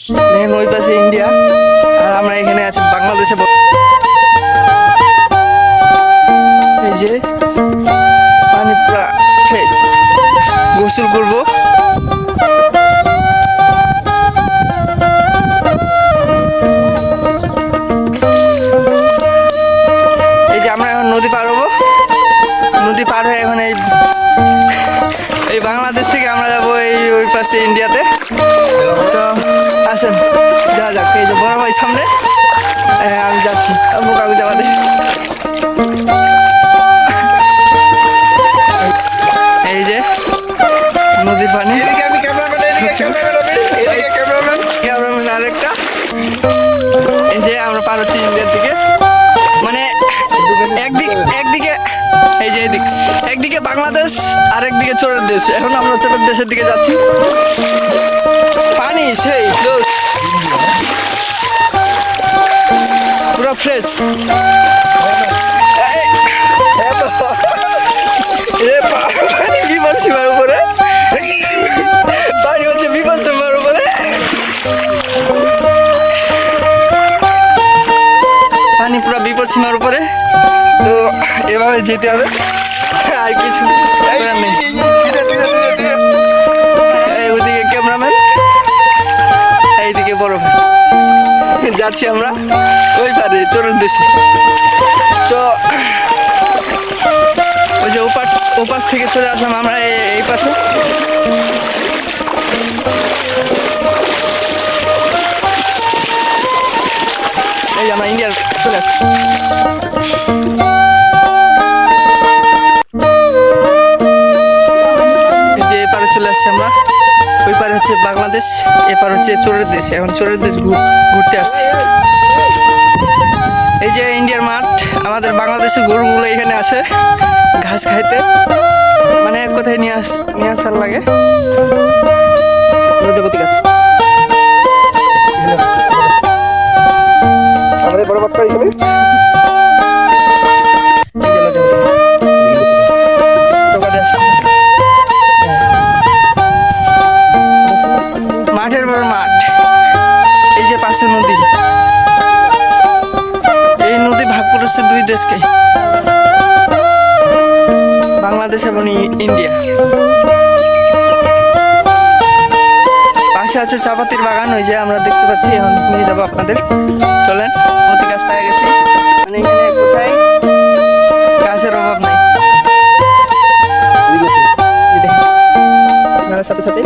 দেখেন ওই পাশে ইন্ডিয়া আর আমরা এখানে আছি বাংলাদেশে। এই যে পানি পুরা ফ্রেশ, গোসল করবো। এই যে আমরা এখন নদী পার হবো, নদী পার হয়ে এখন এই বাংলাদেশ থেকে আমরা যাবো এই ওই পাশে ইন্ডিয়াতে। তো আসেন যাওয়া যাক। এই যে বড় ভাই সামনে, আমি যাচ্ছি কাগজ আমাদের। এই যে নদীর পানি, ক্যামেরাম্যান আরেকটা। এই যে আমরা পার হচ্ছি ইন্ডিয়ার দিকে, মানে একদিকে এই যে একদিকে বাংলাদেশ আর একদিকে চোরের দেশ। এখন আমরা চোরের দেশের দিকে যাচ্ছি। পানি সেই পুরো ফ্রেশ। বিপদ সীমার উপরে পানি হচ্ছে, বিপদ সীমার উপরে পানি, পুরো বিপদ সীমার উপরে। তো এভাবে যেতে হবে, আর কিছু নেই। ওইদিকে ক্যামেরাম্যান, এইদিকে বড় ভাই। যাচ্ছি আমরা ওই পারে চোরের দেশে। তো ওই যে ওপাশ থেকে চলে আসলাম আমরা এই পাশে। এই যে আমরা ইন্ডিয়ার চলে আসছি। এই যে এপারে চলে আসছি আমরা, ওই পারে হচ্ছে বাংলাদেশ, এপার হচ্ছে চোরের দেশ। এখন চোরের দেশ ঘুরতে আসছি। এই যে ইন্ডিয়ার মাঠ, আমাদের বাংলাদেশের গরুগুলো এখানে আসে ঘাস খাইতে, মানে কোথায় নিয়ে আসার লাগে প্রজাপতি গাছ। আমাদের বড় বাট্টা এখানে মাঠের বড় মাঠ। এই যে পাশে নদী, এই নদী ভাগ করেছে দুই দেশকে, বাংলাদেশ এবং ইন্ডিয়া। পাশে আছে চাপাতির বাগান, ওই যে আমরা দেখতে পাচ্ছি। এখন নিয়ে যাবো আপনাদের, চলেন। মতি গাছ পেয়ে গেছি, মানে এখানে কোথায় গাছের অভাব নাই। সাথে সাথে